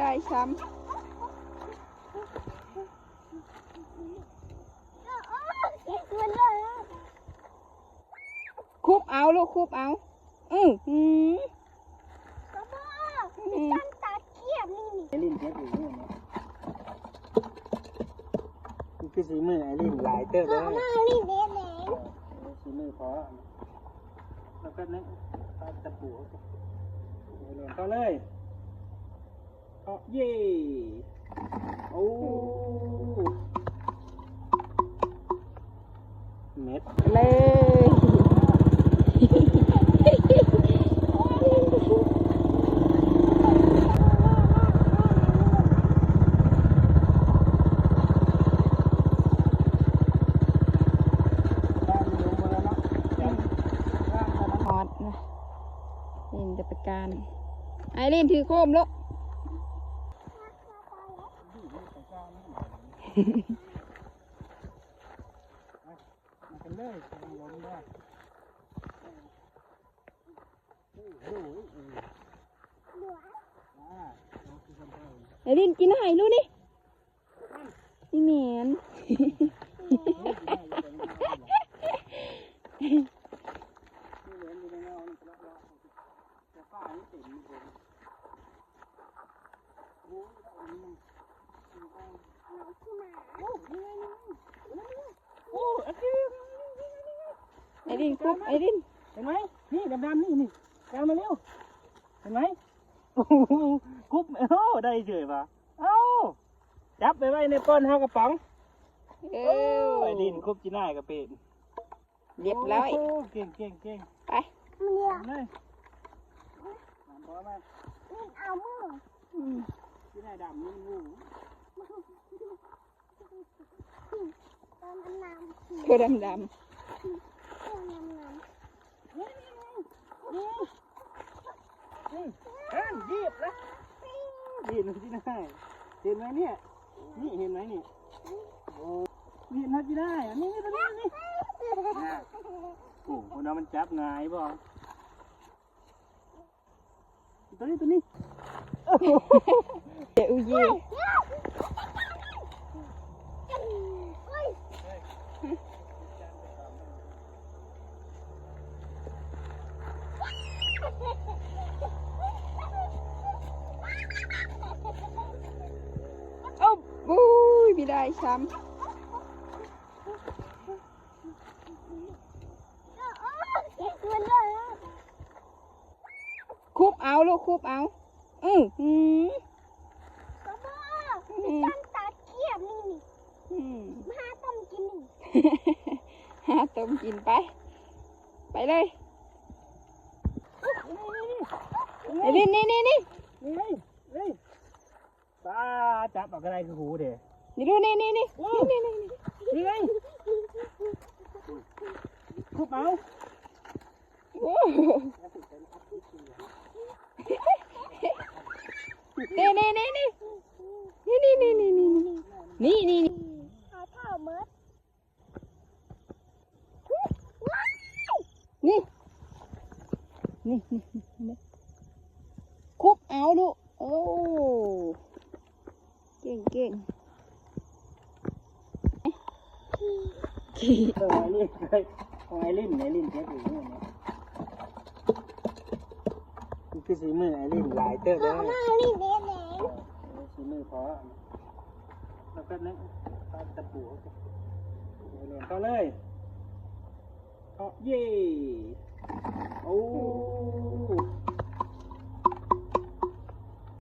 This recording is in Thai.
ได้ช้ำคุบเอาลูกคุบเอาอือหือตั้งตาเกียบนี่ไอรินเจ็บอยู่นี่นะนี่คือสีมือไอรินหลายเติบเลยนี่เด็ดเลย สีมือพอแล้วก็นึกตะปูเรียนเข้าเลยเย่โอ้เม็ดเลยฮอตนะลินจะไปการไอรินถือโคมลูกมากันเลยล้มได้ไอรินกินอาหารลูกนี่นี่เหม็นไอรินคุบไอรินเห็นไหมนี่ดำๆนี่นี่กางมาเร็วเห็นไหมคุบโอ้ได้เฉยป่ะเอ้าจับไปไว้ในก้นห้ากระป๋องไอ้ดินคุบจีน่ายกระเป็นเรียบร้อย เก่งเก่งเก่งไปเลยน้ำพอไหมเอามือจีน่ายดำนี่งูตอนน้ำตัวดำน้ำยีบนะยีบจีน่ายเห็นไหมเนี่ยนี่เห็นไหมนี่โอ้ยีบนะจีน่ายนี่ตัวนี้นี่โอ้คนเรามันจับง่ายบ่ตัวนี้เดี๋ยวเย่โอ้บุ้ยไม่ได้ช้ำคุบเอาลูกคุบเอาอือหือตั้งตาเกียบนี่มาต้มกินนี่หาต้มกินไปไปเลยไอ้ดินนี่ป้าจับออกอะไรคือหูเด้นี่ดูนี่นี่ไงคุบเอาโอ้นี่เอาเท่าเมิดนี่คุบเอาลูกโอ้เก่งของไอรินเจ็บอยู่นี่นะนี่คือสีมือไอรินหลายเติบเลยนี่เด็ดเลย สีมือพอแล้วก็นึกตะปูเรียนเข้าเลยเย่